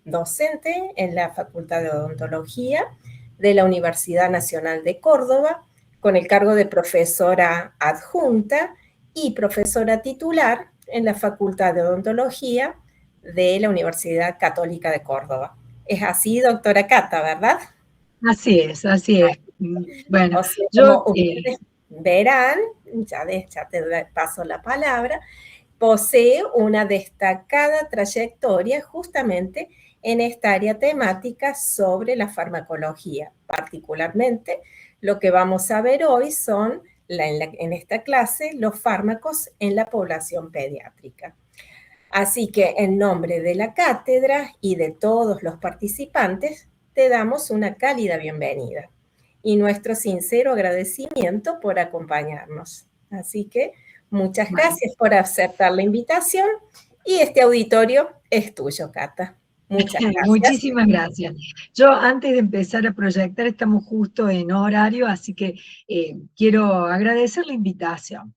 docente en la Facultad de Odontología de la Universidad Nacional de Córdoba, con el cargo de profesora adjunta y profesora titular en la Facultad de Odontología de la Universidad Católica de Córdoba. Es así, doctora Cata, ¿verdad? Así es, así es. Bueno, O sea, yo... como ustedes verán, ya te paso la palabra, posee una destacada trayectoria justamente en esta área temática sobre la farmacología. Particularmente, lo que vamos a ver hoy son, en esta clase, los fármacos en la población pediátrica. Así que en nombre de la cátedra y de todos los participantes, te damos una cálida bienvenida y nuestro sincero agradecimiento por acompañarnos. Así que muchas gracias por aceptar la invitación y este auditorio es tuyo, Cata. Muchas gracias. Muchísimas gracias. Yo antes de empezar a proyectar, estamos justo en horario, así que quiero agradecer la invitación.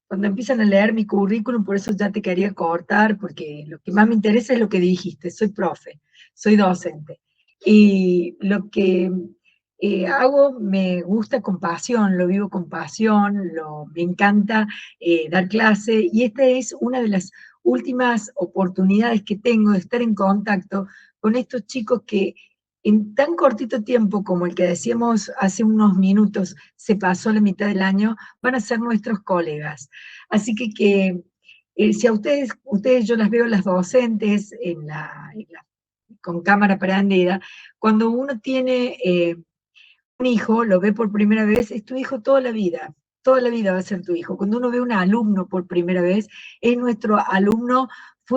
Cuando empiezan a leer mi currículum, por eso ya te quería cortar, porque lo que más me interesa es lo que dijiste, soy profe, soy docente. Y lo que hago me gusta con pasión, lo vivo con pasión, me encanta dar clase, y esta es una de las últimas oportunidades que tengo de estar en contacto con estos chicos que en tan cortito tiempo como el que decíamos hace unos minutos, se pasó la mitad del año, van a ser nuestros colegas. Así que si a ustedes yo las veo las docentes con cámara prendida, cuando uno tiene un hijo, lo ve por primera vez, es tu hijo toda la vida va a ser tu hijo. Cuando uno ve un alumno por primera vez, es nuestro alumno,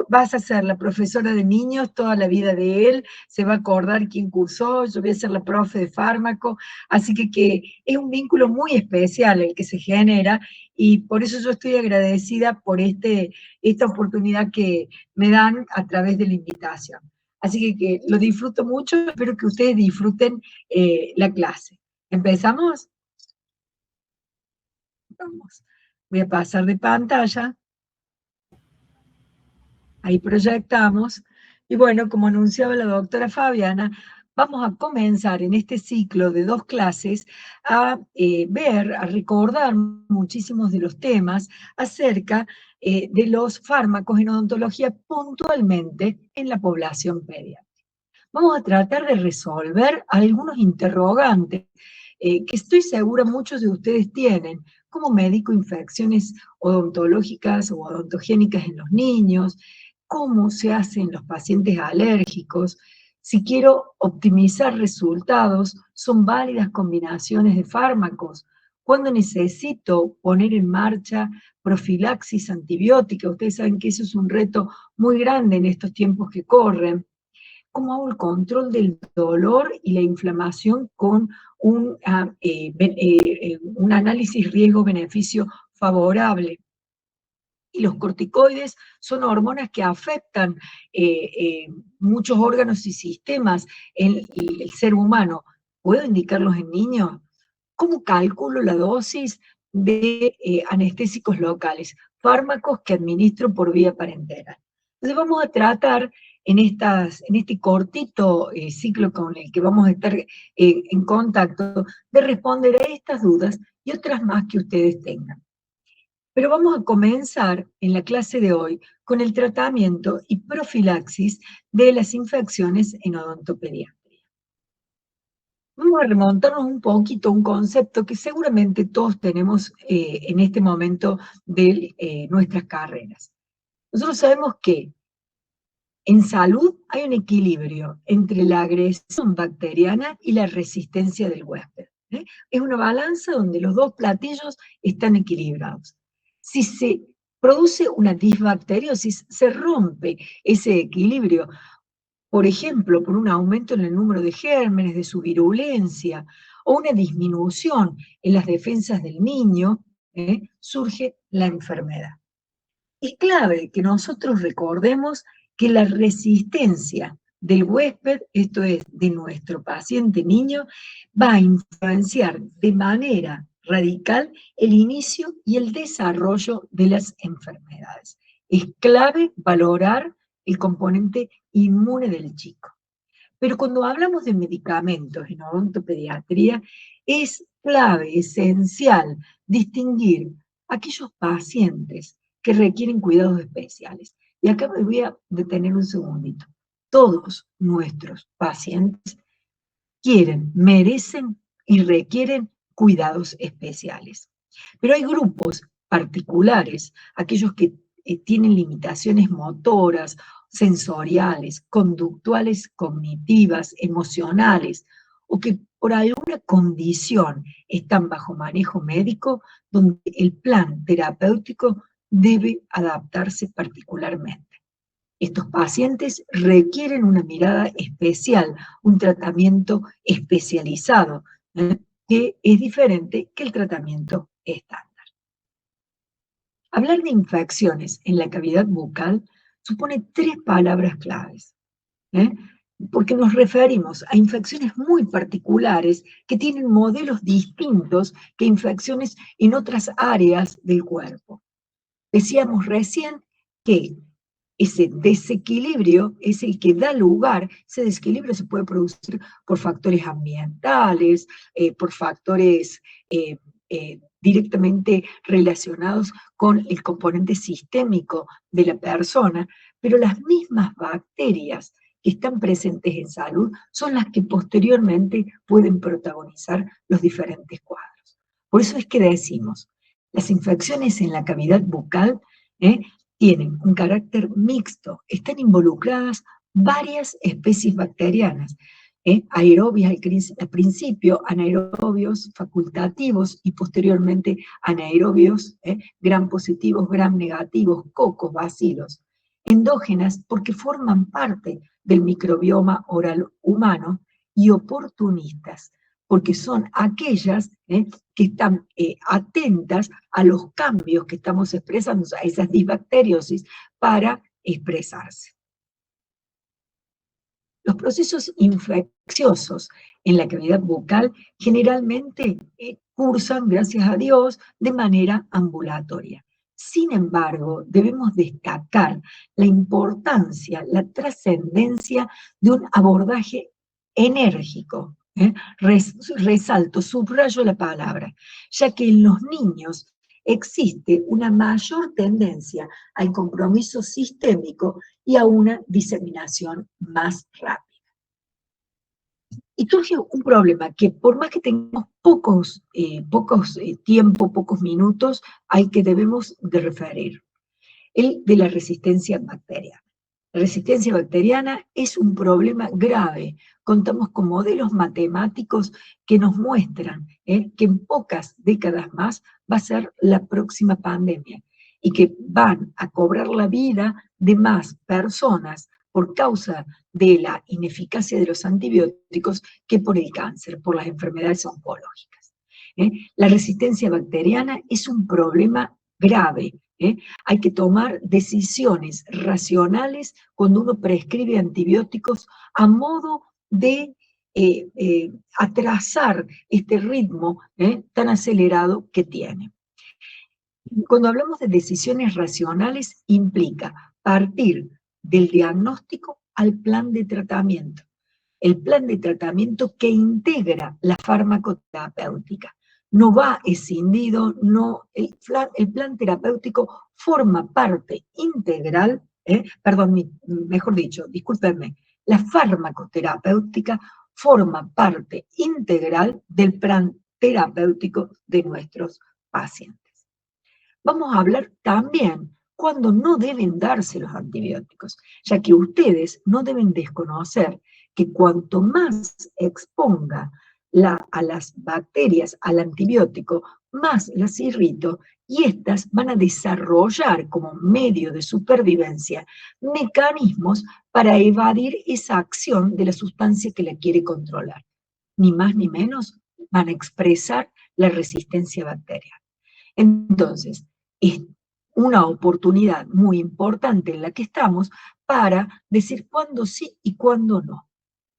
vas a ser la profesora de niños toda la vida de él, se va a acordar quién cursó, yo voy a ser la profe de fármaco, así que es un vínculo muy especial el que se genera, y por eso yo estoy agradecida por esta oportunidad que me dan a través de la invitación. Así que lo disfruto mucho, espero que ustedes disfruten la clase. ¿Empezamos? Vamos. Voy a pasar de pantalla. Ahí proyectamos. Y bueno, como anunciaba la doctora Fabiana, vamos a comenzar en este ciclo de 2 clases a a recordar muchísimos de los temas acerca de los fármacos en odontología puntualmente en la población pediátrica. Vamos a tratar de resolver algunos interrogantes que estoy segura muchos de ustedes tienen, como médico, infecciones odontológicas o odontogénicas en los niños, cómo se hacen los pacientes alérgicos, si quiero optimizar resultados, son válidas combinaciones de fármacos, cuando necesito poner en marcha profilaxis antibiótica, ustedes saben que eso es un reto muy grande en estos tiempos que corren. ¿Cómo hago el control del dolor y la inflamación con un análisis riesgo-beneficio favorable? Y los corticoides son hormonas que afectan muchos órganos y sistemas en el ser humano. ¿Puedo indicarlos en niños? ¿Cómo calculo la dosis de anestésicos locales? Fármacos que administro por vía parenteral. Entonces vamos a tratar en este cortito ciclo con el que vamos a estar en contacto, de responder a estas dudas y otras más que ustedes tengan. Pero vamos a comenzar en la clase de hoy con el tratamiento y profilaxis de las infecciones en odontopediatría. Vamos a remontarnos un poquito a un concepto que seguramente todos tenemos en este momento de nuestras carreras. Nosotros sabemos que en salud hay un equilibrio entre la agresión bacteriana y la resistencia del huésped. Es una balanza donde los dos platillos están equilibrados. Si se produce una disbacteriosis, se rompe ese equilibrio, por ejemplo, por un aumento en el número de gérmenes, de su virulencia, o una disminución en las defensas del niño, surge la enfermedad. Es clave que nosotros recordemos que la resistencia del huésped, esto es, de nuestro paciente niño, va a influenciar de manera radical el inicio y el desarrollo de las enfermedades. Es clave valorar el componente inmune del chico. Pero cuando hablamos de medicamentos en odontopediatría, es clave, esencial, distinguir aquellos pacientes que requieren cuidados especiales. Y acá me voy a detener un segundito. Todos nuestros pacientes quieren, merecen y requieren cuidados especiales. Pero hay grupos particulares, aquellos que tienen limitaciones motoras, sensoriales, conductuales, cognitivas, emocionales, o que por alguna condición están bajo manejo médico, donde el plan terapéutico debe adaptarse particularmente. Estos pacientes requieren una mirada especial, un tratamiento especializado, que es diferente que el tratamiento estándar. Hablar de infecciones en la cavidad bucal supone 3 palabras claves, porque nos referimos a infecciones muy particulares que tienen modelos distintos que infecciones en otras áreas del cuerpo. Decíamos recién que ese desequilibrio es el que da lugar, ese desequilibrio se puede producir por factores ambientales, por factores directamente relacionados con el componente sistémico de la persona, pero las mismas bacterias que están presentes en salud son las que posteriormente pueden protagonizar los diferentes cuadros. Por eso es que decimos, las infecciones en la cavidad bucal tienen un carácter mixto, están involucradas varias especies bacterianas, aerobias al principio, anaerobios facultativos y posteriormente anaerobios, gram positivos, gram negativos, cocos, bacilos, endógenas porque forman parte del microbioma oral humano y oportunistas porque son aquellas que están atentas a los cambios que estamos expresando, a esas disbacteriosis, para expresarse. Los procesos infecciosos en la cavidad bucal generalmente cursan, gracias a Dios, de manera ambulatoria. Sin embargo, debemos destacar la importancia, la trascendencia de un abordaje enérgico. Resalto, subrayo la palabra, ya que en los niños existe una mayor tendencia al compromiso sistémico y a una diseminación más rápida. Y surge un problema que por más que tengamos pocos minutos, al que debemos de referir, el de la resistencia bacteriana. La resistencia bacteriana es un problema grave. Contamos con modelos matemáticos que nos muestran que en pocas décadas más va a ser la próxima pandemia y que van a cobrar la vida de más personas por causa de la ineficacia de los antibióticos que por el cáncer, por las enfermedades oncológicas. La resistencia bacteriana es un problema grave. Hay que tomar decisiones racionales cuando uno prescribe antibióticos a modo de atrasar este ritmo tan acelerado que tiene. Cuando hablamos de decisiones racionales, implica partir del diagnóstico al plan de tratamiento. El plan de tratamiento que integra la farmacoterapéutica. No va escindido, el plan terapéutico forma parte integral, mejor dicho, discúlpenme, la farmacoterapéutica forma parte integral del plan terapéutico de nuestros pacientes. Vamos a hablar también cuando no deben darse los antibióticos, ya que ustedes no deben desconocer que cuanto más exponga a las bacterias al antibiótico, más las irrito y estas van a desarrollar como medio de supervivencia mecanismos para evadir esa acción de la sustancia que la quiere controlar. Ni más ni menos van a expresar la resistencia bacteriana. Entonces, es una oportunidad muy importante en la que estamos para decir cuándo sí y cuándo no.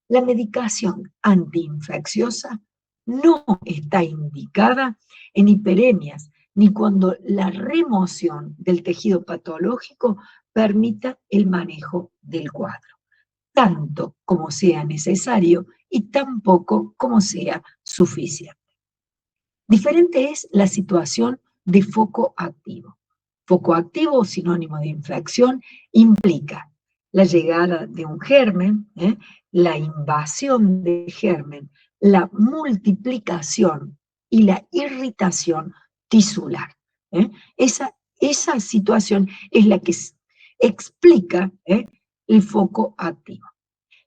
La medicación antiinfecciosa no está indicada en hiperemias ni cuando la remoción del tejido patológico permita el manejo del cuadro, tanto como sea necesario y tan poco como sea suficiente. Diferente es la situación de foco activo. Foco activo, sinónimo de infección, implica la llegada de un germen, la invasión del germen, la multiplicación y la irritación tisular. Esa situación es la que explica el foco activo.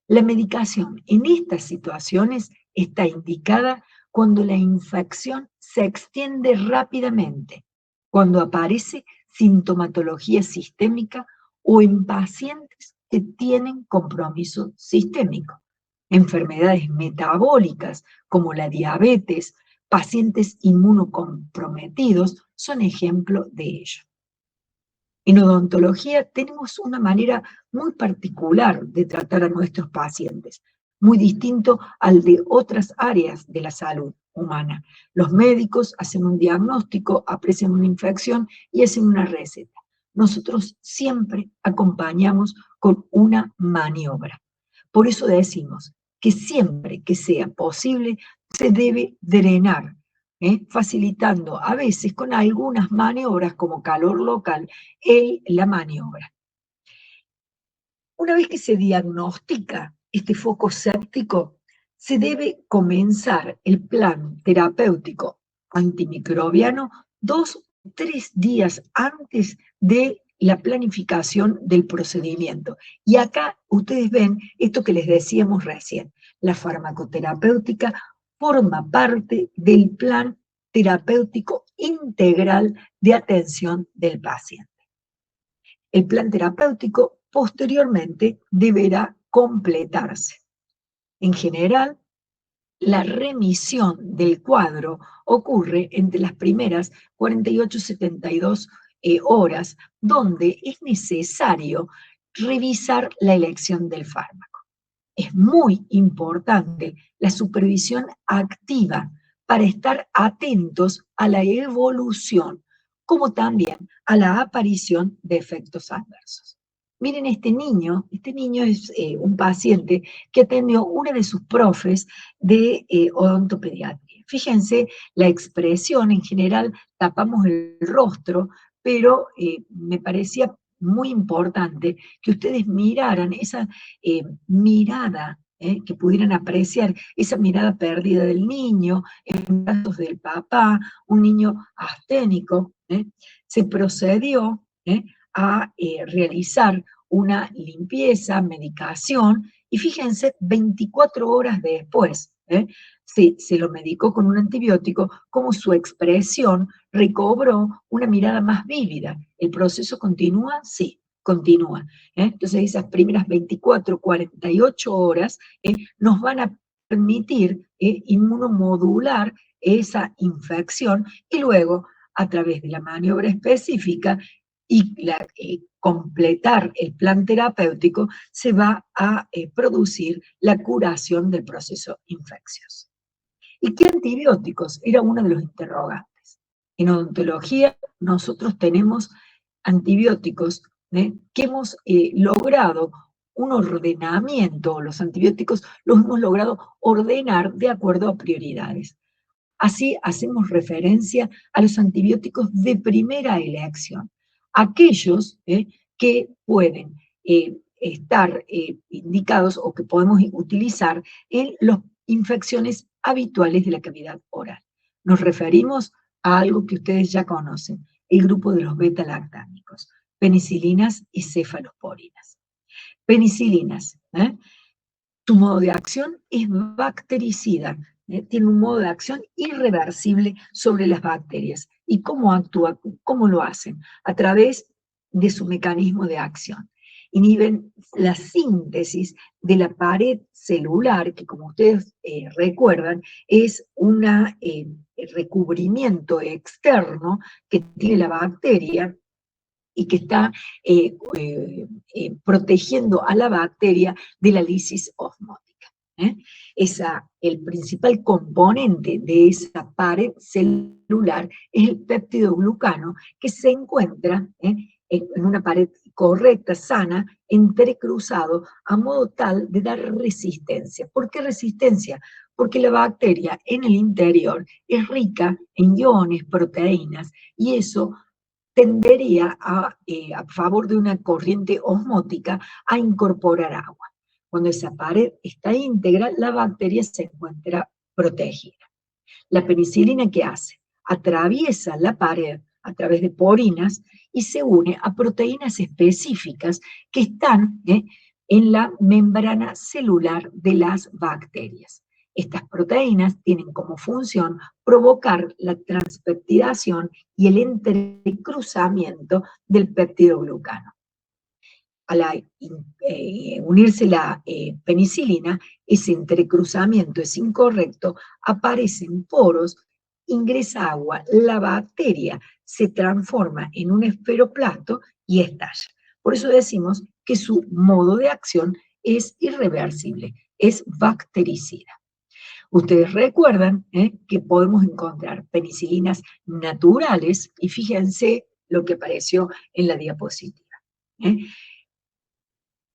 La medicación en estas situaciones está indicada cuando la infección se extiende rápidamente, cuando aparece sintomatología sistémica o en pacientes que tienen compromiso sistémico, enfermedades metabólicas como la diabetes, pacientes inmunocomprometidos son ejemplo de ello. En odontología tenemos una manera muy particular de tratar a nuestros pacientes, muy distinto al de otras áreas de la salud humana. Los médicos hacen un diagnóstico, aprecian una infección y hacen una receta. Nosotros siempre acompañamos con una maniobra. Por eso decimos que siempre que sea posible se debe drenar, facilitando a veces con algunas maniobras como calor local la maniobra. Una vez que se diagnostica este foco séptico, se debe comenzar el plan terapéutico antimicrobiano 2 o 3 días antes de la planificación del procedimiento. Y acá ustedes ven esto que les decíamos recién. La farmacoterapéutica forma parte del plan terapéutico integral de atención del paciente. El plan terapéutico posteriormente deberá completarse. En general, la remisión del cuadro ocurre entre las primeras 48-72 horas, donde es necesario revisar la elección del fármaco. Es muy importante la supervisión activa para estar atentos a la evolución, como también a la aparición de efectos adversos. Miren, este niño es un paciente que atendió una de sus profes de odontopediatría. Fíjense la expresión, en general tapamos el rostro, pero me parecía muy importante que ustedes miraran esa mirada, que pudieran apreciar esa mirada perdida del niño, en brazos del papá, un niño asténico. Se procedió a realizar una limpieza, medicación, y fíjense, 24 horas después, se lo medicó con un antibiótico, como su expresión recobró una mirada más vívida. ¿El proceso continúa? Sí, continúa. Entonces esas primeras 24, 48 horas nos van a permitir inmunomodular esa infección y luego, a través de la maniobra específica y completar el plan terapéutico, se va a producir la curación del proceso infeccioso. ¿Y qué antibióticos? Era uno de los interrogantes. En odontología nosotros tenemos antibióticos que hemos logrado un ordenamiento, los antibióticos los hemos logrado ordenar de acuerdo a prioridades. Así hacemos referencia a los antibióticos de primera elección, aquellos que pueden estar indicados o que podemos utilizar en las infecciones habituales de la cavidad oral. Nos referimos a algo que ustedes ya conocen, el grupo de los beta-lactámicos, penicilinas y cefalosporinas. Penicilinas, su modo de acción es bactericida, tiene un modo de acción irreversible sobre las bacterias. ¿Y cómo actúa? ¿Cómo lo hacen? A través de su mecanismo de acción. Inhiben la síntesis de la pared celular, que como ustedes recuerdan, es un recubrimiento externo que tiene la bacteria y que está protegiendo a la bacteria de la lisis osmótica. El principal componente de esa pared celular es el péptidoglucano, que se encuentra en una pared correcta, sana, entrecruzado, a modo tal de dar resistencia. ¿Por qué resistencia? Porque la bacteria en el interior es rica en iones, proteínas, y eso tendería a favor de una corriente osmótica, a incorporar agua. Cuando esa pared está íntegra, la bacteria se encuentra protegida. La penicilina, ¿qué hace? Atraviesa la pared a través de porinas y se une a proteínas específicas que están en la membrana celular de las bacterias. Estas proteínas tienen como función provocar la transpeptidación y el entrecruzamiento del peptidoglucano. Al unirse la penicilina, ese entrecruzamiento es incorrecto, aparecen poros, ingresa agua, la bacteria se transforma en un esferoplasto y estalla. Por eso decimos que su modo de acción es irreversible, es bactericida. Ustedes recuerdan que podemos encontrar penicilinas naturales, y fíjense lo que apareció en la diapositiva.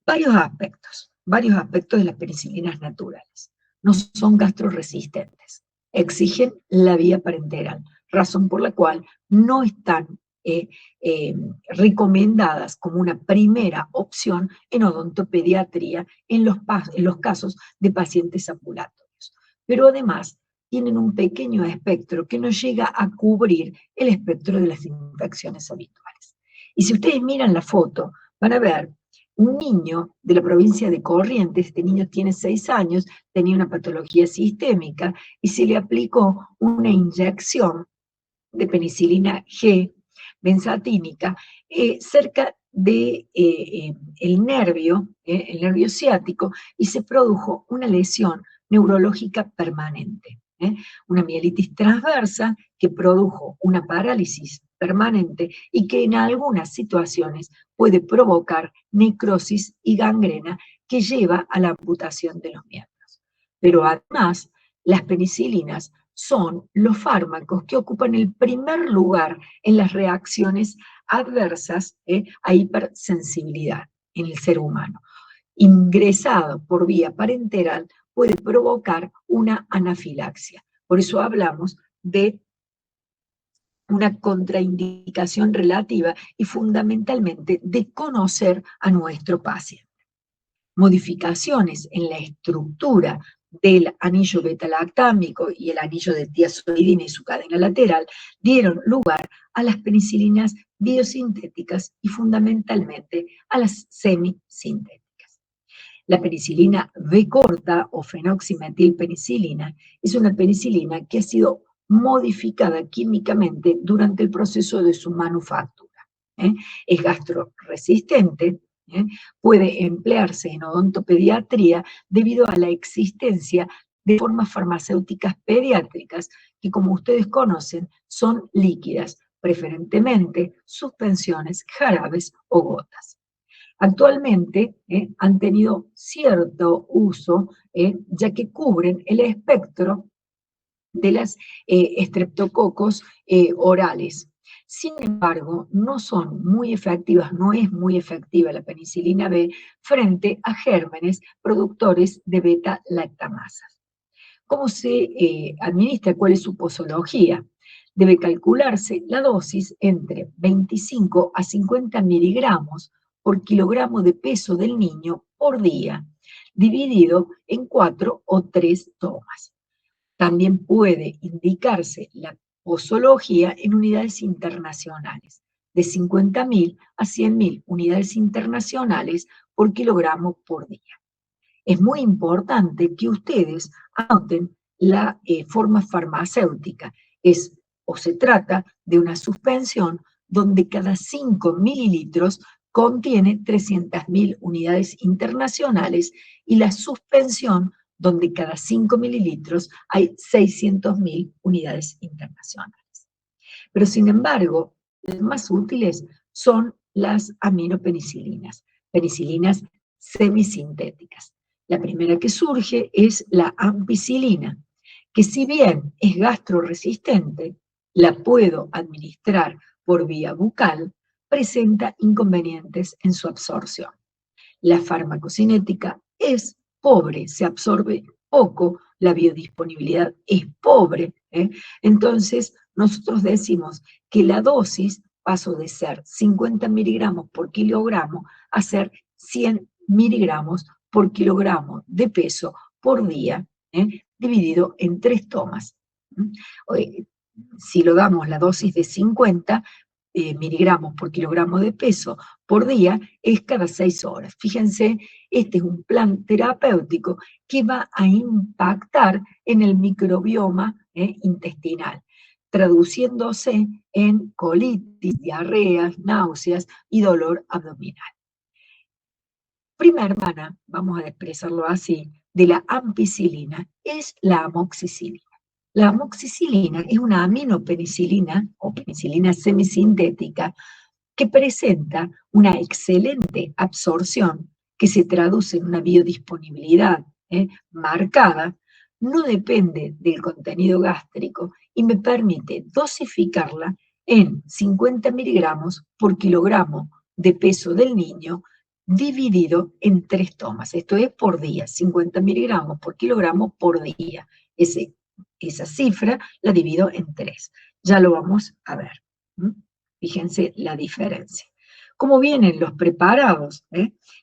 Varios aspectos de las penicilinas naturales. No son gastroresistentes, exigen la vía parenteral, razón por la cual no están recomendadas como una primera opción en odontopediatría en los casos de pacientes ambulatorios. Pero además tienen un pequeño espectro que no llega a cubrir el espectro de las infecciones habituales. Y si ustedes miran la foto, van a ver un niño de la provincia de Corrientes. Este niño tiene 6 años, tenía una patología sistémica y se le aplicó una inyección de penicilina G benzatínica cerca de el nervio ciático, y se produjo una lesión neurológica permanente. Una mielitis transversa que produjo una parálisis permanente y que en algunas situaciones puede provocar necrosis y gangrena que lleva a la amputación de los miembros. Pero además, las penicilinas son los fármacos que ocupan el primer lugar en las reacciones adversas a hipersensibilidad en el ser humano. Ingresado por vía parenteral puede provocar una anafilaxia. Por eso hablamos de una contraindicación relativa y fundamentalmente de conocer a nuestro paciente. Modificaciones en la estructura del anillo beta-lactámico y el anillo de tiazolidina y su cadena lateral dieron lugar a las penicilinas biosintéticas y fundamentalmente a las semisintéticas. La penicilina B corta o fenoximetilpenicilina es una penicilina que ha sido modificada químicamente durante el proceso de su manufactura. Es gastroresistente, puede emplearse en odontopediatría debido a la existencia de formas farmacéuticas pediátricas que, como ustedes conocen, son líquidas, preferentemente suspensiones, jarabes o gotas. Actualmente han tenido cierto uso, ya que cubren el espectro de las estreptococos orales. Sin embargo, no son muy efectivas, no es muy efectiva la penicilina B frente a gérmenes productores de beta-lactamasas. ¿Cómo se administra? ¿Cuál es su posología? Debe calcularse la dosis entre 25 a 50 miligramos por kilogramo de peso del niño por día, dividido en 4 o 3 tomas. También puede indicarse la posología en unidades internacionales, de 50.000 a 100.000 unidades internacionales por kilogramo por día. Es muy importante que ustedes anoten la forma farmacéutica. Se trata de una suspensión donde cada 5 mililitros contiene 300.000 unidades internacionales, y la suspensión donde cada 5 mililitros hay 600.000 unidades internacionales. Pero sin embargo, las más útiles son las aminopenicilinas, penicilinas semisintéticas. La primera que surge es la ampicilina, que si bien es gastroresistente, la puedo administrar por vía bucal, presenta inconvenientes en su absorción. La farmacocinética es pobre, se absorbe poco, la biodisponibilidad es pobre, ¿eh? Entonces, nosotros decimos que la dosis pasó de ser 50 miligramos por kilogramo a ser 100 miligramos por kilogramo de peso por día, dividido en 3 tomas. Si lo damos la dosis de 50 miligramos por kilogramo de peso por día, es cada 6 horas. Fíjense, este es un plan terapéutico que va a impactar en el microbioma intestinal, traduciéndose en colitis, diarreas, náuseas y dolor abdominal. Prima hermana, vamos a expresarlo así, de la ampicilina es la amoxicilina. La amoxicilina es una aminopenicilina o penicilina semisintética que presenta una excelente absorción que se traduce en una biodisponibilidad marcada, no depende del contenido gástrico y me permite dosificarla en 50 miligramos por kilogramo de peso del niño dividido en 3 tomas. Esto es por día, 50 miligramos por kilogramo por día. Esa cifra la divido en 3. Ya lo vamos a ver. Fíjense la diferencia. ¿Cómo vienen los preparados?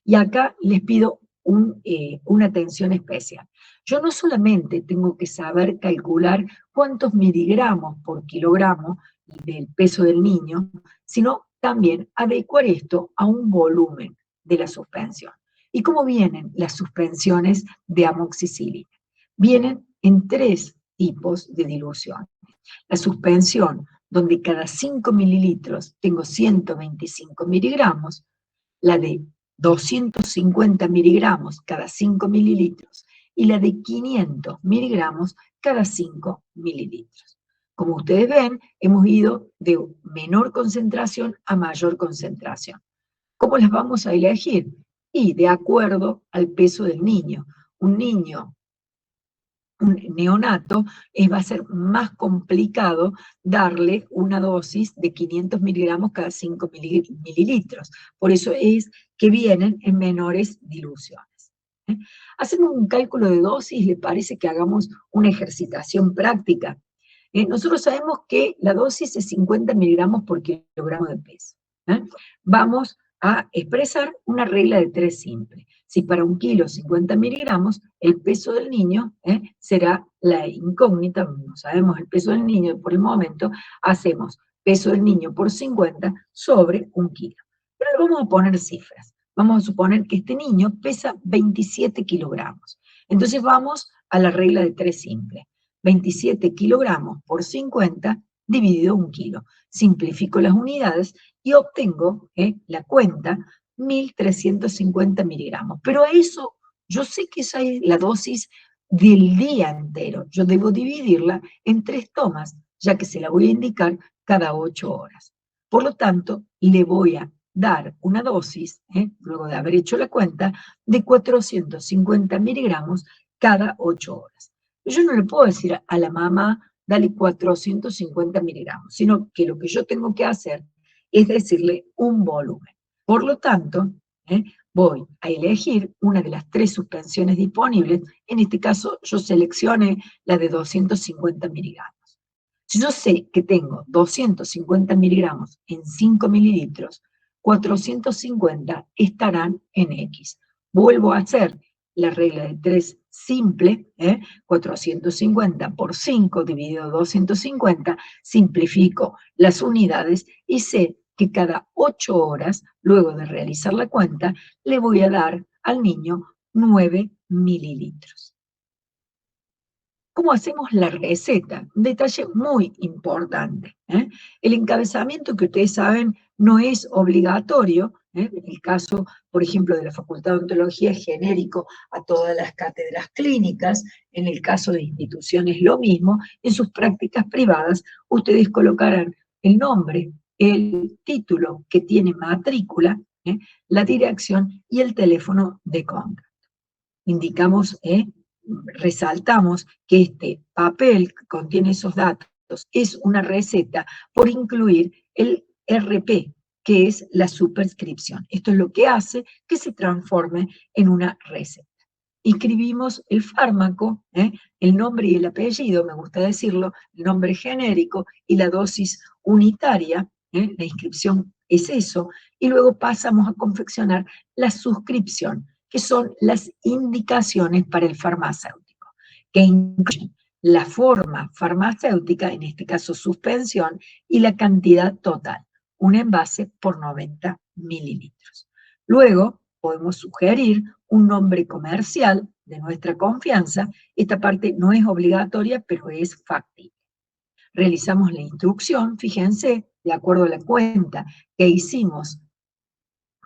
Y acá les pido una atención especial. Yo no solamente tengo que saber calcular cuántos miligramos por kilogramo del peso del niño, sino también adecuar esto a un volumen de la suspensión. ¿Y cómo vienen las suspensiones de amoxicilina? Vienen en 3 tipos de dilución. La suspensión, donde cada 5 mililitros tengo 125 miligramos, la de 250 miligramos cada 5 mililitros y la de 500 miligramos cada 5 mililitros. Como ustedes ven, hemos ido de menor concentración a mayor concentración. ¿Cómo las vamos a elegir? Y de acuerdo al peso del niño. Un neonato, va a ser más complicado darle una dosis de 500 miligramos cada 5 mililitros. Por eso es que vienen en menores diluciones. Hacemos un cálculo de dosis, ¿le parece que hagamos una ejercitación práctica? Nosotros sabemos que la dosis es 50 miligramos por kilogramo de peso. Vamos a expresar una regla de 3 simple. Si para 1 kilo 50 miligramos, el peso del niño será la incógnita, no sabemos el peso del niño por el momento, hacemos peso del niño por 50 sobre 1 kilo. Pero le vamos a poner cifras. Vamos a suponer que este niño pesa 27 kilogramos. Entonces vamos a la regla de 3 simple. 27 kilogramos por 50 dividido 1 kilo. Simplifico las unidades y obtengo la cuenta 1.350 miligramos. Pero a eso, yo sé que esa es la dosis del día entero. Yo debo dividirla en 3 tomas, ya que se la voy a indicar cada 8 horas. Por lo tanto, le voy a dar una dosis, luego de haber hecho la cuenta, de 450 miligramos cada 8 horas. Yo no le puedo decir a la mamá, dale 450 miligramos, sino que lo que yo tengo que hacer es decirle un volumen. Por lo tanto, voy a elegir una de las 3 suspensiones disponibles. En este caso, yo seleccioné la de 250 miligramos. Si yo sé que tengo 250 miligramos en 5 mililitros, 450 estarán en X. Vuelvo a hacer la regla de 3 simple, 450 por 5 dividido 250, simplifico las unidades y sé que cada 8 horas, luego de realizar la cuenta, le voy a dar al niño 9 mililitros. ¿Cómo hacemos la receta? Un detalle muy importante. El encabezamiento, que ustedes saben, no es obligatorio. En el caso, por ejemplo, de la Facultad de Odontología es genérico a todas las cátedras clínicas. En el caso de instituciones lo mismo. En sus prácticas privadas, ustedes colocarán el nombre, el título que tiene matrícula, la dirección y el teléfono de contacto. indicamos, resaltamos que este papel que contiene esos datos es una receta por incluir el RP, que es la superscripción. Esto es lo que hace que se transforme en una receta. Inscribimos el fármaco, el nombre y el apellido, me gusta decirlo, el nombre genérico y la dosis unitaria, la inscripción es eso, y luego pasamos a confeccionar la suscripción, que son las indicaciones para el farmacéutico, que incluyen la forma farmacéutica, en este caso suspensión, y la cantidad total, un envase por 90 mililitros. Luego podemos sugerir un nombre comercial de nuestra confianza. Esta parte no es obligatoria, pero es factible. Realizamos la instrucción, fíjense, de acuerdo a la cuenta que hicimos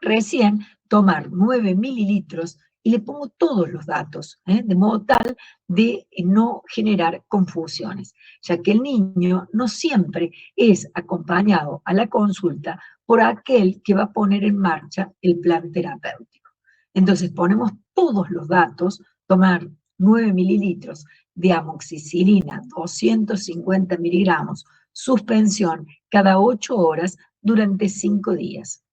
recién, tomar 9 mililitros y le pongo todos los datos, de modo tal de no generar confusiones, ya que el niño no siempre es acompañado a la consulta por aquel que va a poner en marcha el plan terapéutico. Entonces ponemos todos los datos, tomar 9 mililitros de amoxicilina, 250 miligramos, suspensión cada 8 horas durante 5 días.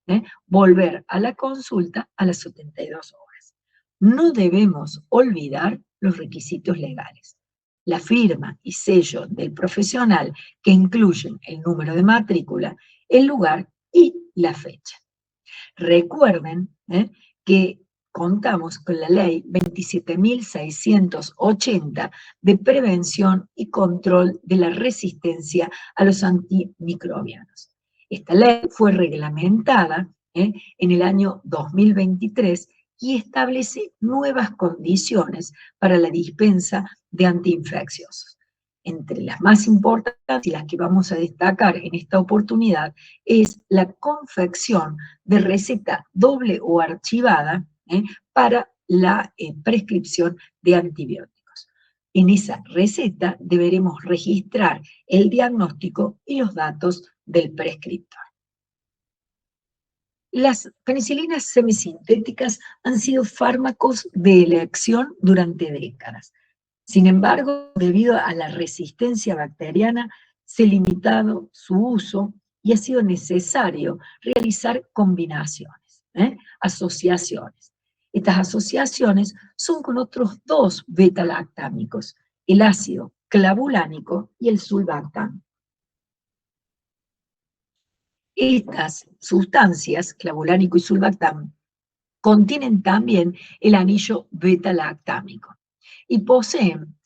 Volver a la consulta a las 72 horas. No debemos olvidar los requisitos legales. La firma y sello del profesional que incluyen el número de matrícula, el lugar y la fecha. Recuerden que contamos con la ley 27.680 de prevención y control de la resistencia a los antimicrobianos. Esta ley fue reglamentada en el año 2023 y establece nuevas condiciones para la dispensa de antiinfecciosos. Entre las más importantes y las que vamos a destacar en esta oportunidad es la confección de receta doble o archivada para la prescripción de antibióticos. En esa receta deberemos registrar el diagnóstico y los datos del prescriptor. Las penicilinas semisintéticas han sido fármacos de elección durante décadas. Sin embargo, debido a la resistencia bacteriana, se ha limitado su uso y ha sido necesario realizar combinaciones, asociaciones. Estas asociaciones son con otros dos beta-lactámicos, el ácido clavulánico y el sulbactam. Estas sustancias, clavulánico y sulbactam, contienen también el anillo beta-lactámico y poseen,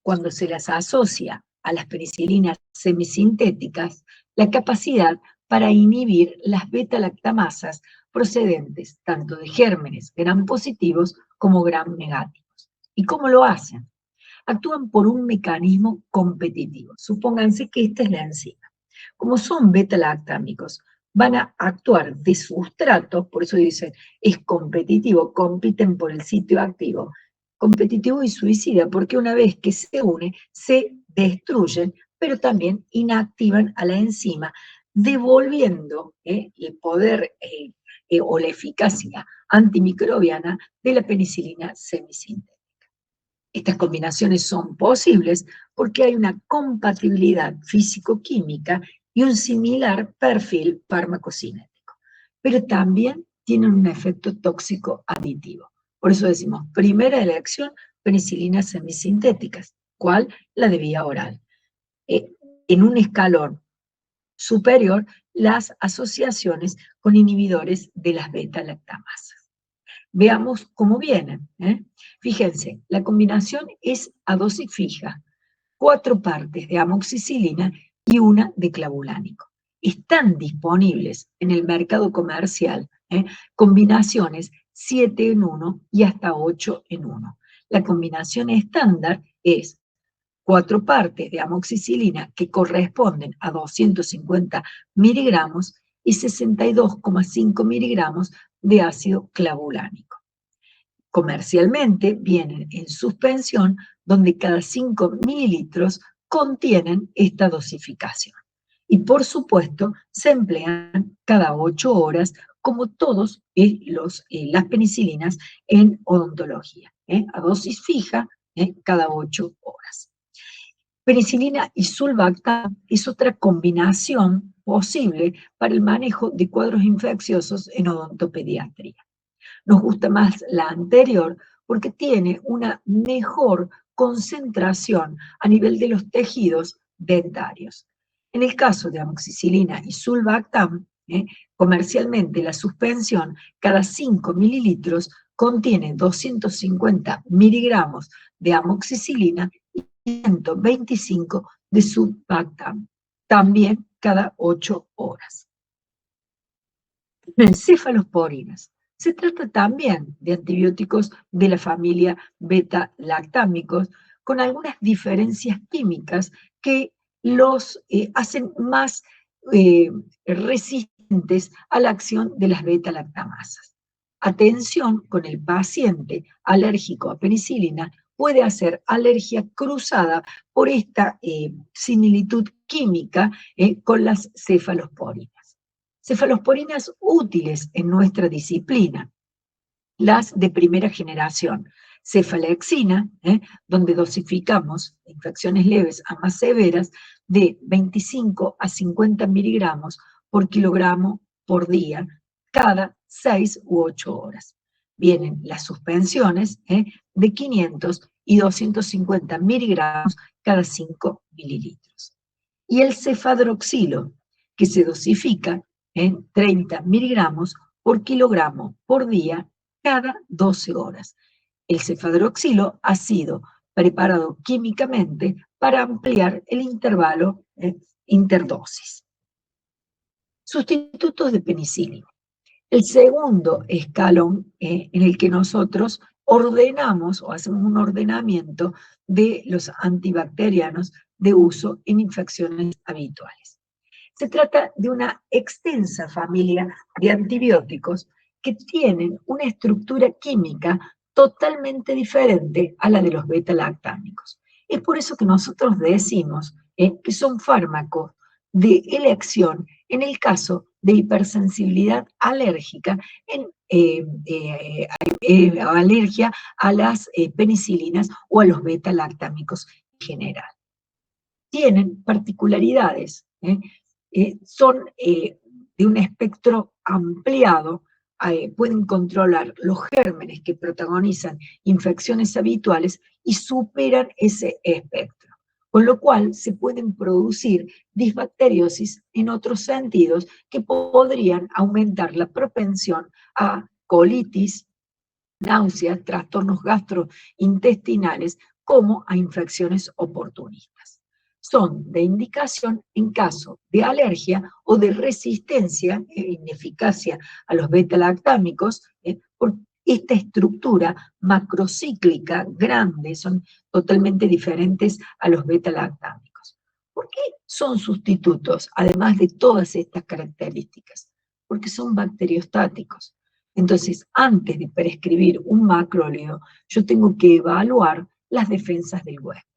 cuando se las asocia a las penicilinas semisintéticas, la capacidad para inhibir las beta-lactamasas procedentes tanto de gérmenes gram positivos como gram negativos. ¿Y cómo lo hacen? Actúan por un mecanismo competitivo. Supónganse que esta es la enzima. Como son beta-lactámicos, van a actuar de sustrato, por eso dicen, es competitivo, compiten por el sitio activo, competitivo y suicida, porque una vez que se une, se destruyen, pero también inactivan a la enzima, devolviendo el poder o la eficacia antimicrobiana de la penicilina semisintética. Estas combinaciones son posibles porque hay una compatibilidad físico-química y un similar perfil farmacocinético, pero también tienen un efecto tóxico aditivo. Por eso decimos, primera elección, penicilinas semisintéticas. ¿Cuál? La de vía oral. En un escalón superior, las asociaciones con inhibidores de las beta-lactamasas. Veamos cómo vienen. Fíjense, la combinación es a dosis fija, 4 partes de amoxicilina y 1 de clavulánico. Están disponibles en el mercado comercial combinaciones 7 en 1 y hasta 8 en 1. La combinación estándar es 4 partes de amoxicilina que corresponden a 250 miligramos y 62,5 miligramos de ácido clavulánico. Comercialmente vienen en suspensión, donde cada 5 mililitros contienen esta dosificación. Y por supuesto, se emplean cada 8 horas como todos las penicilinas en odontología, a dosis fija cada 8 horas. Penicilina y sulbactam es otra combinación posible para el manejo de cuadros infecciosos en odontopediatría. Nos gusta más la anterior porque tiene una mejor concentración a nivel de los tejidos dentarios. En el caso de amoxicilina y sulbactam, comercialmente la suspensión cada 5 mililitros contiene 250 miligramos de amoxicilina y 125 de sulbactam, también cada 8 horas. Cefalosporinas. Se trata también de antibióticos de la familia beta-lactámicos, con algunas diferencias químicas que los hacen más resistentes a la acción de las beta-lactamasas. Atención con el paciente alérgico a penicilina, puede hacer alergia cruzada por esta similitud química con las cefalosporinas. Cefalosporinas útiles en nuestra disciplina, las de primera generación, cefalexina, donde dosificamos infecciones leves a más severas de 25 a 50 miligramos por kilogramo por día, cada 6 u 8 horas. Vienen las suspensiones de 500 y 250 miligramos cada 5 mililitros. Y el cefadroxilo, que se dosifica en 30 miligramos por kilogramo por día cada 12 horas. El cefadroxilo ha sido preparado químicamente para ampliar el intervalo interdosis. Sustitutos de penicilina. El segundo escalón en el que nosotros ordenamos o hacemos un ordenamiento de los antibacterianos de uso en infecciones habituales. Se trata de una extensa familia de antibióticos que tienen una estructura química totalmente diferente a la de los beta-lactámicos. Es por eso que nosotros decimos que son fármacos de elección en el caso de hipersensibilidad alérgica, alergia a las penicilinas o a los beta-lactámicos en general. Tienen particularidades, son de un espectro ampliado, pueden controlar los gérmenes que protagonizan infecciones habituales y superan ese espectro, con lo cual se pueden producir disbacteriosis en otros sentidos que podrían aumentar la propensión a colitis, náuseas, trastornos gastrointestinales, como a infecciones oportunistas. Son de indicación en caso de alergia o de resistencia e ineficacia a los beta-lactámicos, por esta estructura macrocíclica grande, son totalmente diferentes a los beta-lactámicos. ¿Por qué son sustitutos, además de todas estas características? Porque son bacteriostáticos. Entonces, antes de prescribir un macrólido, yo tengo que evaluar las defensas del huésped.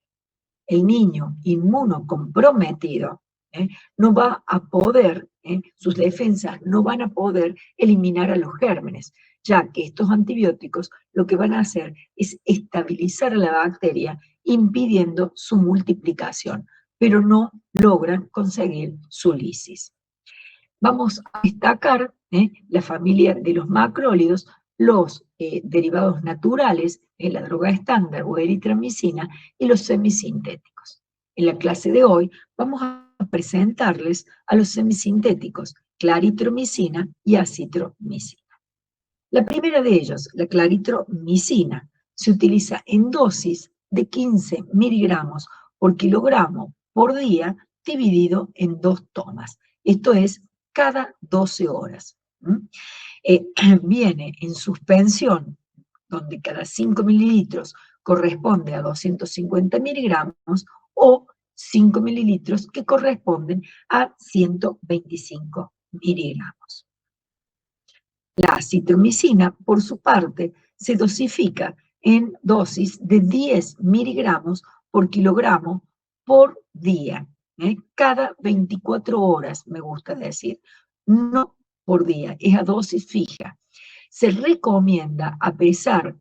El niño inmunocomprometido no va a poder, sus defensas no van a poder eliminar a los gérmenes, ya que estos antibióticos lo que van a hacer es estabilizar a la bacteria, impidiendo su multiplicación, pero no logran conseguir su lisis. Vamos a destacar la familia de los macrólidos, los derivados naturales, la droga estándar o eritromicina, y los semisintéticos. En la clase de hoy vamos a presentarles a los semisintéticos, claritromicina y acitromicina. La primera de ellos, la claritromicina, se utiliza en dosis de 15 miligramos por kilogramo por día, dividido en 2 tomas. Esto es cada 12 horas. Viene en suspensión, donde cada 5 mililitros corresponde a 250 miligramos, o 5 mililitros que corresponden a 125 miligramos. La acitromicina, por su parte, se dosifica en dosis de 10 miligramos por kilogramo por día, cada 24 horas, me gusta decir. No por día, es a dosis fija. Se recomienda, a pesar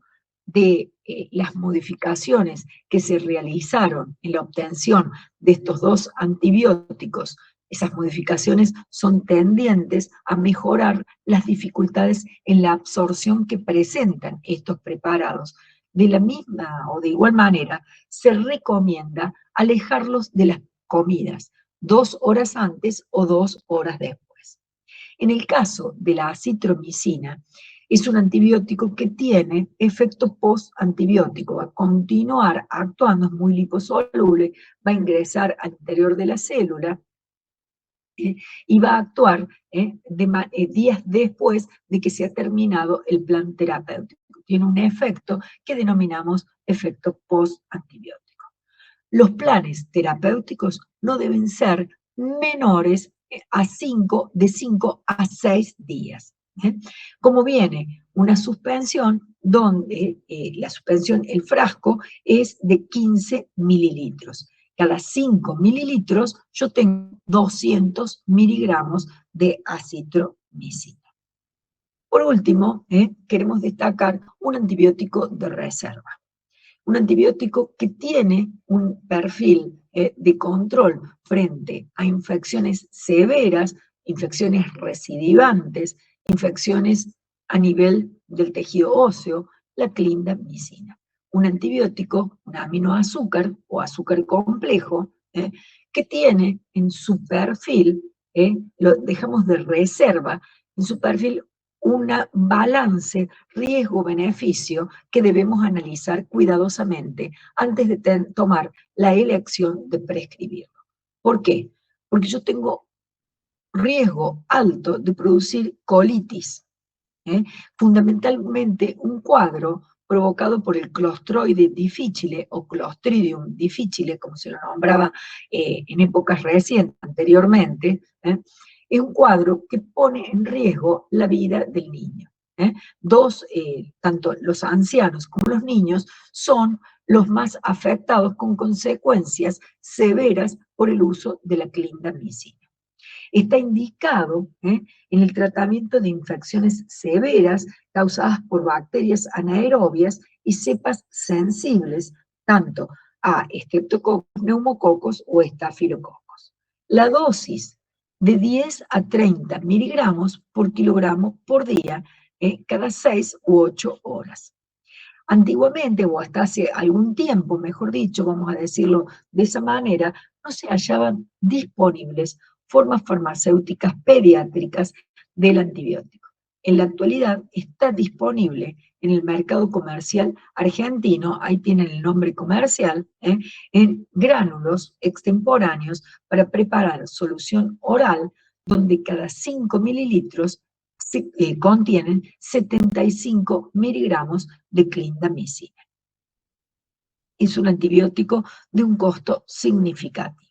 de las modificaciones que se realizaron en la obtención de estos dos antibióticos, esas modificaciones son tendientes a mejorar las dificultades en la absorción que presentan estos preparados. De la misma o de igual manera, se recomienda alejarlos de las comidas 2 horas antes o 2 horas después. En el caso de la acitromicina, es un antibiótico que tiene efecto post-antibiótico, va a continuar actuando, es muy liposoluble, va a ingresar al interior de la célula y va a actuar días después de que se ha terminado el plan terapéutico. Tiene un efecto que denominamos efecto post-antibiótico. Los planes terapéuticos no deben ser menores de 5 a 6 días. Como viene una suspensión donde la suspensión, el frasco, es de 15 mililitros. Cada 5 mililitros yo tengo 200 miligramos de acitromicina. Por último, queremos destacar un antibiótico de reserva. Un antibiótico que tiene un perfil de control frente a infecciones severas, infecciones recidivantes, infecciones a nivel del tejido óseo, la clindamicina. Un antibiótico, un aminoazúcar o azúcar complejo, que tiene en su perfil, lo dejamos de reserva, en su perfil un balance riesgo-beneficio que debemos analizar cuidadosamente antes de tomar la elección de prescribirlo. ¿Por qué? Porque yo tengo riesgo alto de producir colitis, fundamentalmente un cuadro provocado por el Clostridium difficile o Clostridium difficile, como se lo nombraba en épocas recientes anteriormente, es un cuadro que pone en riesgo la vida del niño. Tanto los ancianos como los niños son los más afectados con consecuencias severas por el uso de la clindamicina. Está indicado en el tratamiento de infecciones severas causadas por bacterias anaerobias y cepas sensibles, tanto a estreptococos, neumococos o estafilococos. La dosis de 10 a 30 miligramos por kilogramo por día, cada 6 u 8 horas. Antiguamente, o hasta hace algún tiempo, mejor dicho, vamos a decirlo de esa manera, no se hallaban disponibles formas farmacéuticas pediátricas del antibiótico. En la actualidad está disponible en el mercado comercial argentino, ahí tienen el nombre comercial, en gránulos extemporáneos para preparar solución oral, donde cada 5 mililitros contienen 75 miligramos de clindamicina. Es un antibiótico de un costo significativo.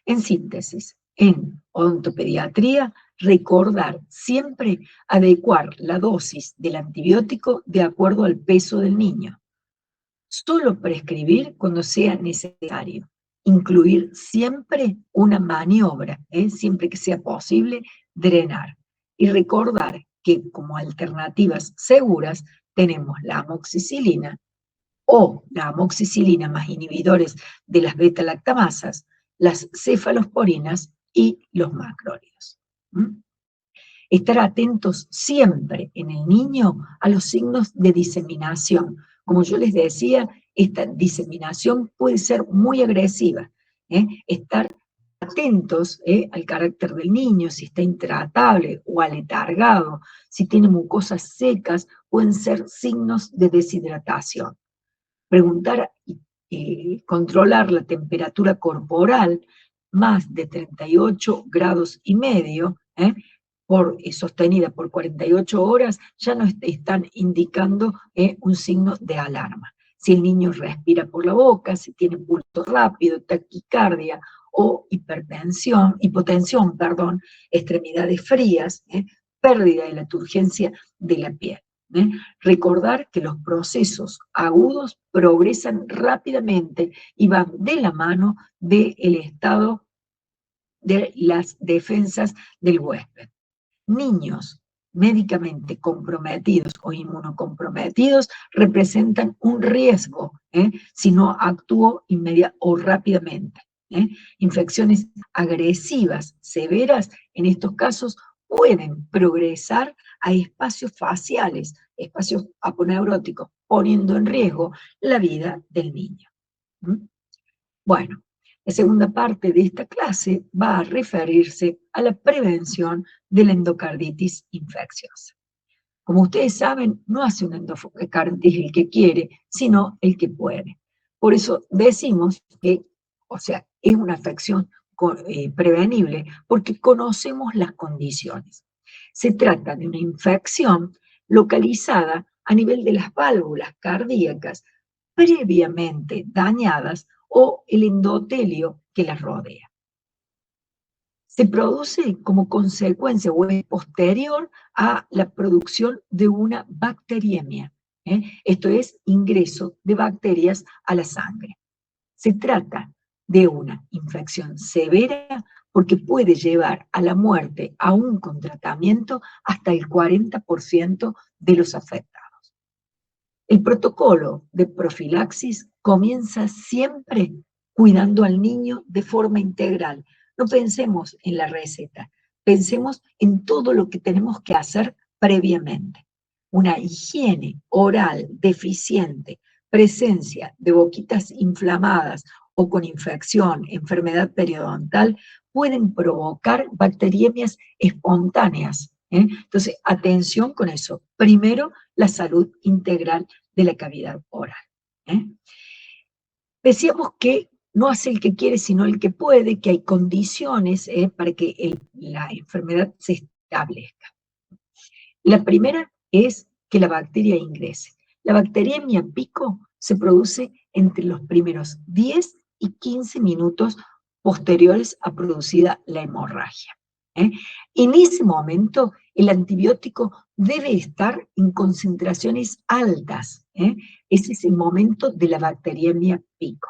En síntesis, en odontopediatría, recordar siempre adecuar la dosis del antibiótico de acuerdo al peso del niño. Solo prescribir cuando sea necesario. Incluir siempre una maniobra, siempre que sea posible, drenar. Y recordar que como alternativas seguras tenemos la amoxicilina o la amoxicilina más inhibidores de las beta-lactamasas, las cefalosporinas y los macrólidos. Estar atentos siempre en el niño a los signos de diseminación. Como yo les decía, esta diseminación puede ser muy agresiva. Estar atentos al carácter del niño, si está intratable o aletargado, si tiene mucosas secas, pueden ser signos de deshidratación. Preguntar y controlar la temperatura corporal más de 38 grados y medio, sostenida por 48 horas, ya nos están indicando un signo de alarma. Si el niño respira por la boca, si tiene pulso rápido, taquicardia o hipotensión, extremidades frías, pérdida de la turgencia de la piel. Recordar que los procesos agudos progresan rápidamente y van de la mano del estado de las defensas del huésped. niños médicamente comprometidos o inmunocomprometidos representan un riesgo si no actúo inmediatamente o rápidamente. Infecciones agresivas severas en estos casos pueden progresar a espacios faciales, espacios aponeuróticos, poniendo en riesgo la vida del niño. Bueno, la segunda parte de esta clase va a referirse a la prevención de la endocarditis infecciosa. Como ustedes saben, no hace una endocarditis el que quiere, sino el que puede. Por eso decimos que, o sea, es una afección prevenible porque conocemos las condiciones. Se trata de una infección localizada a nivel de las válvulas cardíacas previamente dañadas o el endotelio que las rodea. Se produce como consecuencia o es posterior a la producción de una bacteriemia. Esto es ingreso de bacterias a la sangre. Se trata de una infección severa porque puede llevar a la muerte, aún con tratamiento, hasta el 40% de los afectados. El protocolo de profilaxis comienza siempre cuidando al niño de forma integral. No pensemos en la receta, pensemos en todo lo que tenemos que hacer previamente. Una higiene oral deficiente, presencia de boquitas inflamadas o con infección, enfermedad periodontal, pueden provocar bacteriemias espontáneas. Entonces, atención con eso. Primero, la salud integral de la cavidad oral. Decíamos que no hace el que quiere, sino el que puede, que hay condiciones para que la enfermedad se establezca. La primera es que la bacteria ingrese. La bacteriemia pico se produce entre los primeros 10 y 15 minutos posteriores a producida la hemorragia. En ese momento, el antibiótico debe estar en concentraciones altas. Ese es el momento de la bacteriemia pico.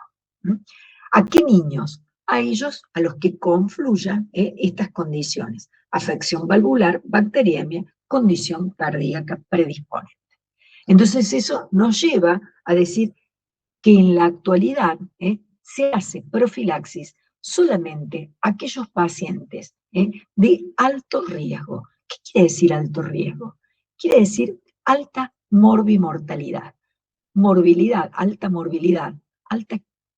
¿A qué niños? A ellos a los que confluyan estas condiciones. Afección valvular, bacteriemia, condición cardíaca predisponente. Entonces eso nos lleva a decir que en la actualidad se hace profilaxis solamente a aquellos pacientes de alto riesgo. ¿Qué quiere decir alto riesgo? Quiere decir alta morbimortalidad. Morbilidad, alta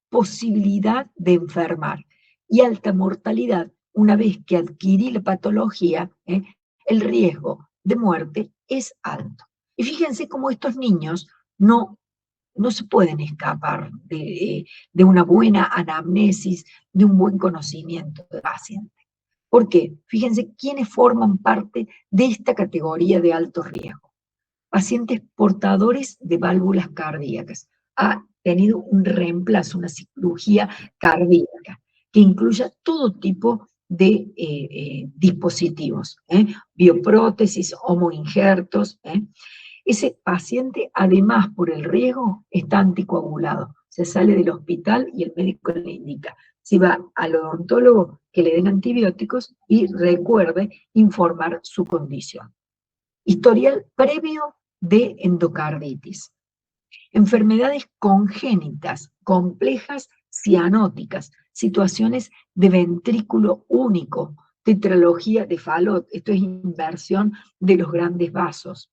posibilidad de enfermar y alta mortalidad. Una vez que adquirí la patología, el riesgo de muerte es alto. Y fíjense cómo estos niños no se pueden escapar de una buena anamnesis, de un buen conocimiento del paciente. ¿Por qué? Fíjense quiénes forman parte de esta categoría de alto riesgo. Pacientes portadores de válvulas cardíacas. Ha tenido un reemplazo, una cirugía cardíaca, que incluya todo tipo de dispositivos, bioprótesis, homoinjertos. Ese paciente, además, por el riesgo, está anticoagulado. Se sale del hospital y el médico le indica. Si va al odontólogo, que le den antibióticos y recuerde informar su condición. Historial previo de endocarditis. Enfermedades congénitas, complejas, cianóticas, situaciones de ventrículo único, tetralogía de Fallot, esto es inversión de los grandes vasos.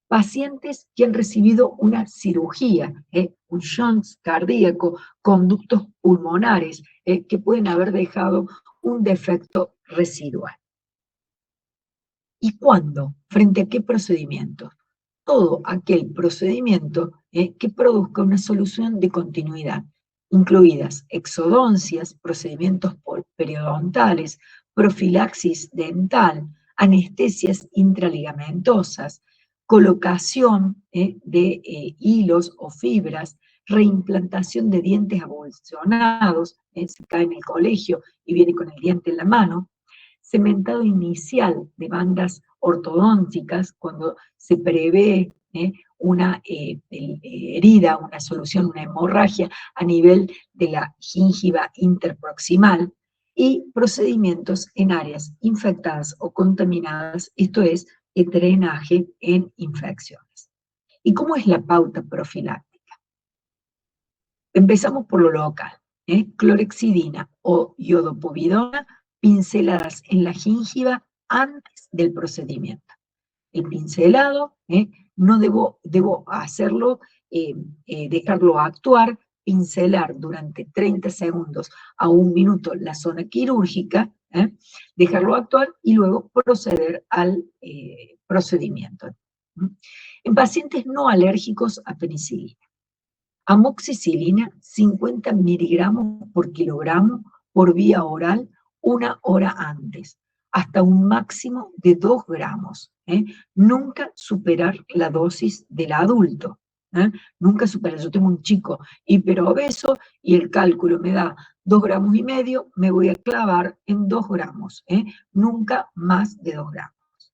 Pacientes que han recibido una cirugía, un shunt cardíaco, conductos pulmonares, que pueden haber dejado un defecto residual. ¿Y cuándo? ¿Frente a qué procedimiento? Todo aquel procedimiento que produzca una solución de continuidad, incluidas exodoncias, procedimientos periodontales, profilaxis dental, anestesias intraligamentosas, colocación de hilos o fibras, reimplantación de dientes avulsionados, se cae en el colegio y viene con el diente en la mano, cementado inicial de bandas ortodónticas cuando se prevé una herida, una solución, una hemorragia a nivel de la gingiva interproximal, y procedimientos en áreas infectadas o contaminadas, esto es, drenaje en infecciones. ¿Y cómo es la pauta profiláctica? Empezamos por lo local, clorexidina o iodopovidona pinceladas en la gingiva antes del procedimiento. El pincelado, no debo hacerlo, dejarlo actuar, pincelar durante 30 segundos a 1 minuto la zona quirúrgica, dejarlo actuar y luego proceder al procedimiento. En pacientes no alérgicos a penicilina, amoxicilina 50 miligramos por kilogramo por vía oral 1 hora antes, hasta un máximo de 2 gramos. Nunca superar la dosis del adulto. Nunca superar. Yo tengo un chico hiperobeso y el cálculo me da 2,5 gramos, me voy a clavar en 2 gramos. Nunca más de 2 gramos.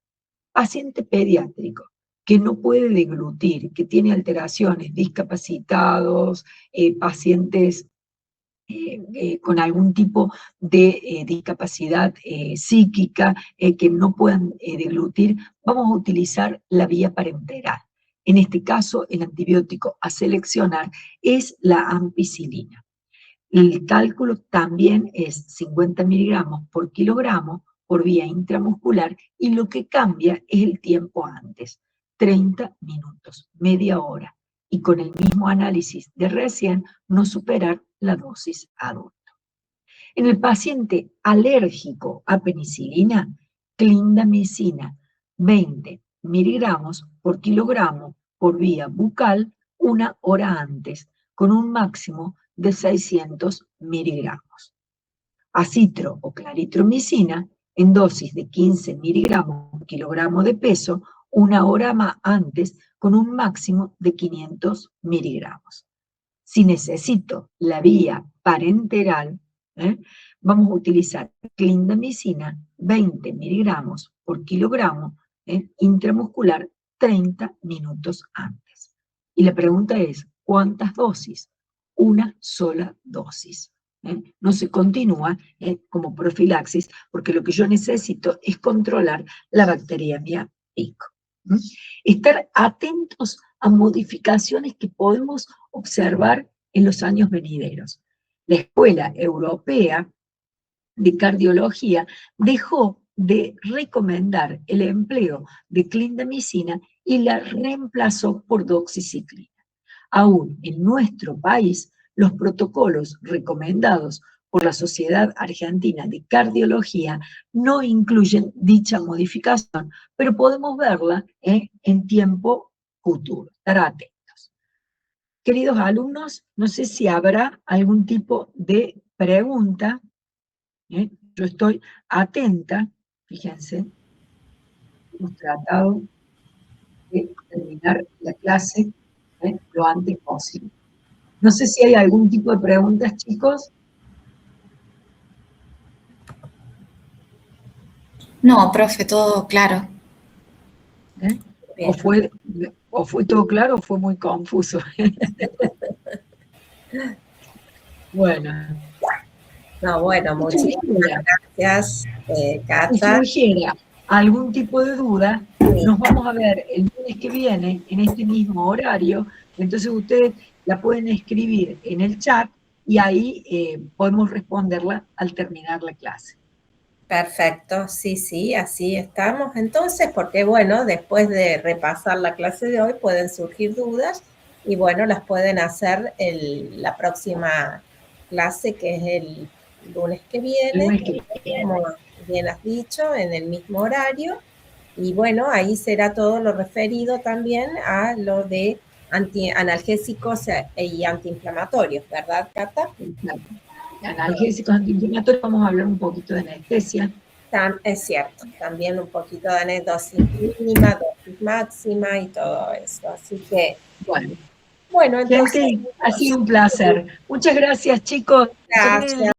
Paciente pediátrico que no puede deglutir, que tiene alteraciones, discapacitados, pacientes con algún tipo de discapacidad psíquica, que no puedan deglutir, vamos a utilizar la vía parenteral. En este caso, el antibiótico a seleccionar es la ampicilina. El cálculo también es 50 miligramos por kilogramo por vía intramuscular y lo que cambia es el tiempo antes, 30 minutos, media hora. Y con el mismo análisis de recién, no superar la dosis adulta. En el paciente alérgico a penicilina, clindamicina, 20 miligramos por kilogramo por vía bucal 1 hora antes, con un máximo de 600 miligramos. Acitro o claritromicina, en dosis de 15 miligramos por kilogramo de peso, 1 hora más antes, con un máximo de 500 miligramos. Si necesito la vía parenteral, vamos a utilizar clindamicina, 20 miligramos por kilogramo, intramuscular, 30 minutos antes. Y la pregunta es, ¿cuántas dosis? Una sola dosis. No se continúa como profilaxis, porque lo que yo necesito es controlar la bacteriemia pico. Estar atentos a modificaciones que podemos observar en los años venideros. La Escuela Europea de Cardiología dejó de recomendar el empleo de clindamicina y la reemplazó por doxiciclina. Aún en nuestro país, los protocolos recomendados por la Sociedad Argentina de Cardiología no incluyen dicha modificación, pero podemos verla en tiempo futuro. Estar atentos. Queridos alumnos, no sé si habrá algún tipo de pregunta. Yo estoy atenta, fíjense, hemos tratado de terminar la clase lo antes posible. No sé si hay algún tipo de preguntas, chicos. No, profe, todo claro. ¿O fue todo claro o fue muy confuso? Bueno. No, bueno, muchísimas gracias, Cata. Si surgiera algún tipo de duda, nos vamos a ver el lunes que viene en este mismo horario. Entonces ustedes la pueden escribir en el chat y ahí podemos responderla al terminar la clase. Perfecto, sí, así estamos. Entonces, porque bueno, después de repasar la clase de hoy pueden surgir dudas y bueno, las pueden hacer la próxima clase, que es el lunes que viene, como bien has dicho, en el mismo horario. Y bueno, ahí será todo lo referido también a lo de analgésicos y antiinflamatorios, ¿verdad, Cata? Analgésicos, antiinflamatorios, vamos a hablar un poquito de anestesia. Es cierto, también un poquito de dosis mínima, dosis máxima y todo eso. Así que, bueno, entonces... Ha sido un placer. Muchas gracias, chicos. Gracias.